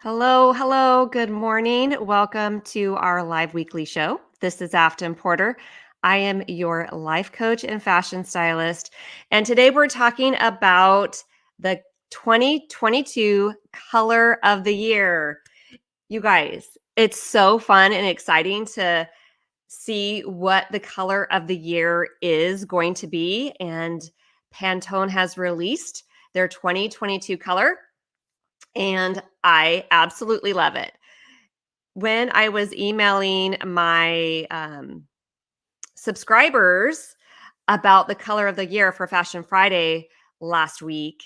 Hello, hello, good morning. Welcome to our live weekly show. This is Afton Porter. I am your life coach and fashion stylist. And today we're talking about the 2022 color of the year. You guys, it's so fun and exciting to see what the color of the year is going to be. And Pantone has released their 2022 color, and I absolutely love it. When I was emailing my subscribers about the color of the year for Fashion Friday last week,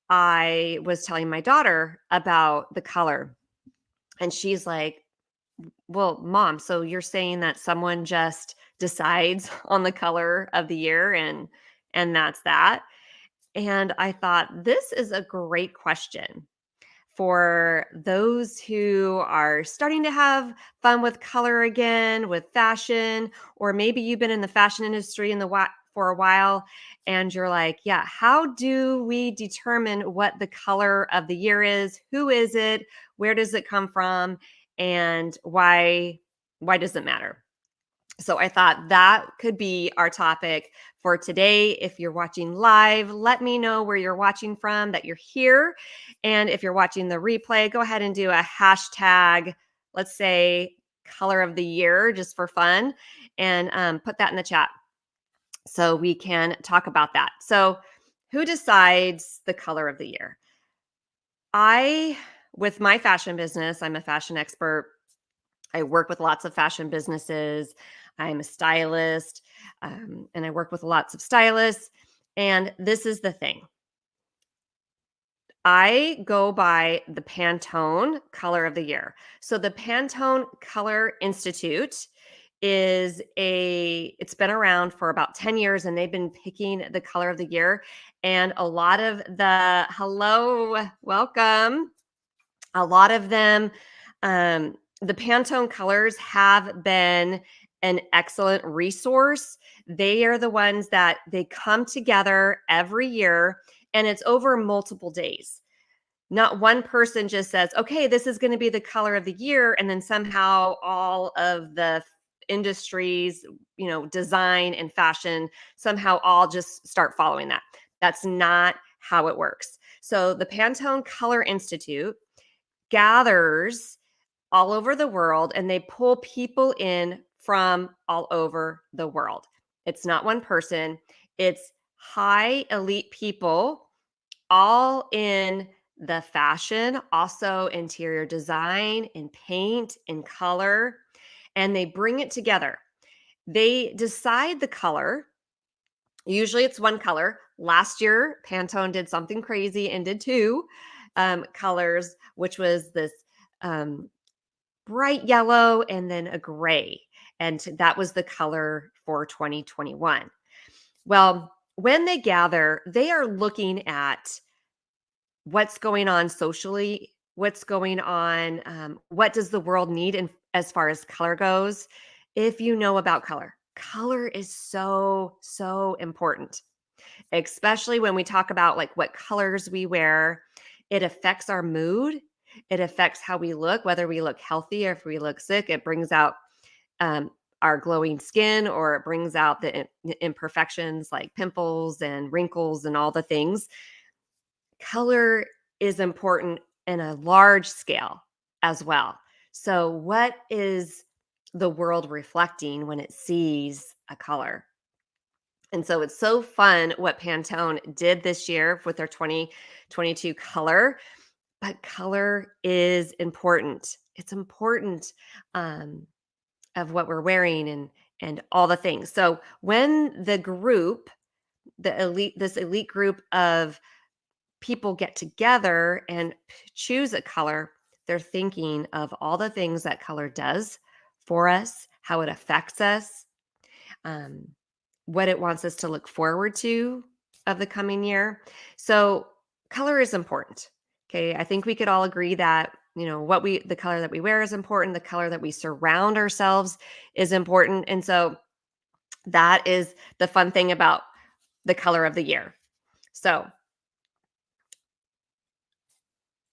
I was telling my daughter about the color. And she's like, "Well, mom, so you're saying that someone just decides on the color of the year and that's that?" And I thought, this is a great question for those who are starting to have fun with color again, with fashion, or maybe you've been in the fashion industry for a while and you're like, yeah, how do we determine what the color of the year is? Who is it? Where does it come from? And why does it matter? So I thought that could be our topic for today. If you're watching live, let me know where you're watching from, that you're here. And if you're watching the replay, go ahead and do a hashtag, let's say color of the year, just for fun, and put that in the chat so we can talk about that. So, who decides the color of the year? With my fashion business, I'm a fashion expert. I work with lots of fashion businesses. I'm a stylist, and I work with lots of stylists. And this is the thing, I go by the Pantone color of the year. So the Pantone Color Institute it's been around for about 10 years, and they've been picking the color of the year. And a lot of welcome. A lot of them, the Pantone colors have been an excellent resource. They are the ones that they come together every year, and it's over multiple days. Not one person just says, okay, this is going to be the color of the year. And then somehow all of the industries, design and fashion, somehow all just start following that. That's not how it works. So the Pantone Color Institute gathers all over the world, and they pull people in from all over the world. It's not one person, it's high elite people, all in the fashion, also interior design and paint and color, and they bring it together. They decide the color. Usually it's one color. Last year, Pantone did something crazy and did two colors, which was this um, bright yellow and then a gray. And that was the color for 2021. Well, when they gather, they are looking at what's going on socially, what's going on, what does the world need in, as far as color goes. If you know about color, color is so, so important, especially when we talk about like what colors we wear. It affects our mood. It affects how we look, whether we look healthy or if we look sick. It brings out um, our glowing skin, or it brings out the imperfections like pimples and wrinkles and all the things. Color is important in a large scale as well. So, what is the world reflecting when it sees a color? And so it's so fun what Pantone did this year with their 2022 color. But color is important. It's important, um, of what we're wearing and all the things. So when this elite group of people get together and choose a color, they're thinking of all the things that color does for us, how it affects us, um, what it wants us to look forward to of the coming year. So color is important. Okay. I think we could all agree that, the color that we wear is important. The color that we surround ourselves is important. And so that is the fun thing about the color of the year. So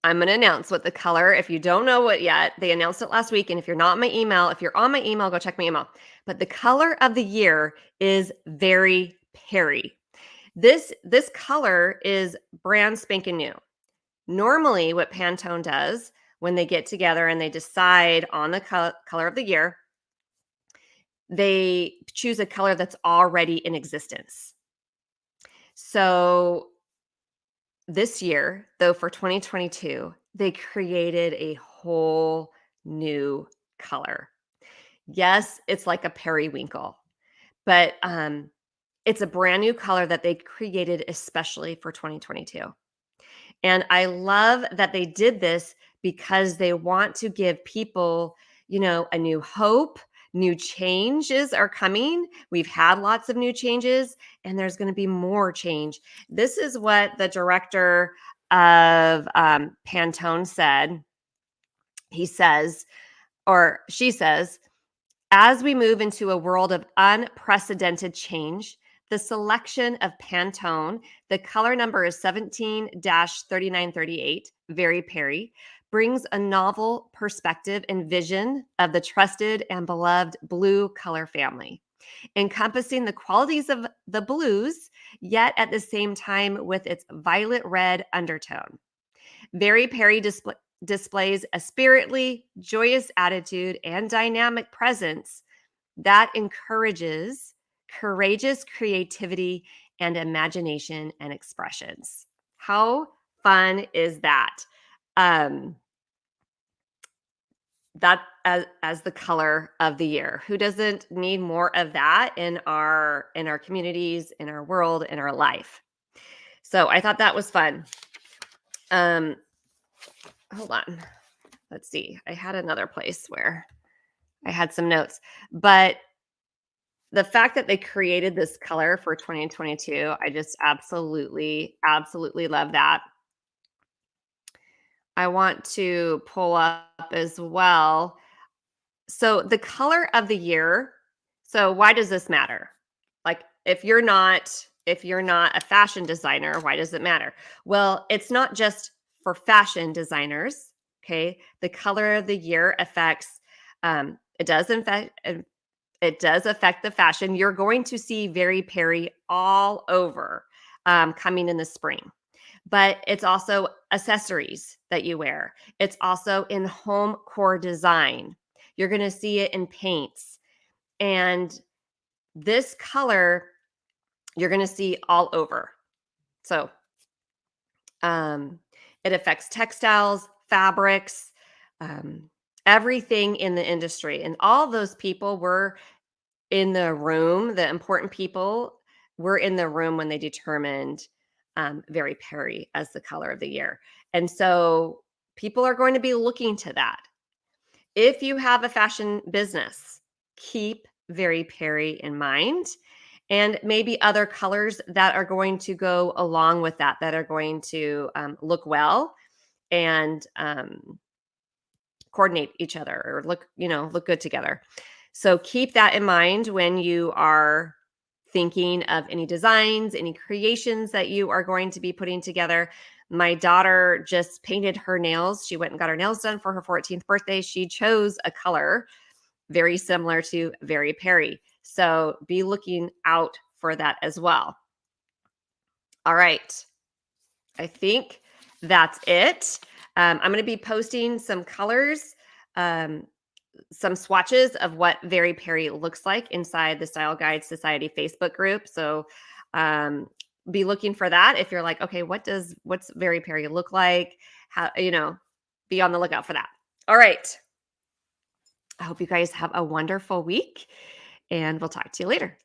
I'm going to announce what the color, if you don't know it yet, they announced it last week. And if you're not on my email, if you're on my email, go check my email. But the color of the year is Very Perry. This color is brand spanking new. Normally, what Pantone does when they get together and they decide on the color of the year, they choose a color that's already in existence. So this year, though, for 2022, they created a whole new color. Yes, it's like a periwinkle, but it's a brand new color that they created especially for 2022. And I love that they did this because they want to give people, a new hope. New changes are coming. We've had lots of new changes, and there's going to be more change. This is what the director of Pantone said. He says, or she says, as we move into a world of unprecedented change, the selection of Pantone, the color number is 17-3938, Very Perry, brings a novel perspective and vision of the trusted and beloved blue color family, encompassing the qualities of the blues, yet at the same time with its violet red undertone. Very Perry displays a spiritedly joyous attitude and dynamic presence that encourages courageous creativity and imagination and expressions. How fun is that? That as the color of the year. Who doesn't need more of that in our communities, in our world, in our life? So I thought that was fun. Hold on. Let's see. I had another place where I had some notes, but the fact that they created this color for 2022, I just absolutely, absolutely love that. I want to pull up as well. So the color of the year. So why does this matter? Like if you're not a fashion designer, why does it matter? Well, it's not just for fashion designers. Okay, the color of the year affects. It does affect the fashion. You're going to see Very Perry all over coming in the spring. But it's also accessories that you wear. It's also in home core design. You're going to see it in paints. And this color, you're going to see all over. So it affects textiles, fabrics, everything in the industry. And all those people were in the room, the important people were in the room when they determined Very Perry as the color of the year. And so people are going to be looking to that. If you have a fashion business, keep Very Perry in mind, and maybe other colors that are going to go along with that, that are going to look well and coordinate each other or look good together. So keep that in mind when you are thinking of any designs, any creations that you are going to be putting together. My daughter just painted her nails. She went and got her nails done for her 14th birthday. She chose a color very similar to Very Perry. So be looking out for that as well. All right. I think that's it. I'm going to be posting some colors, some swatches of what Very Perry looks like inside the Style Guide Society Facebook group. So be looking for that. If you're like, okay, what's Very Perry look like? How, be on the lookout for that. All right. I hope you guys have a wonderful week, and we'll talk to you later.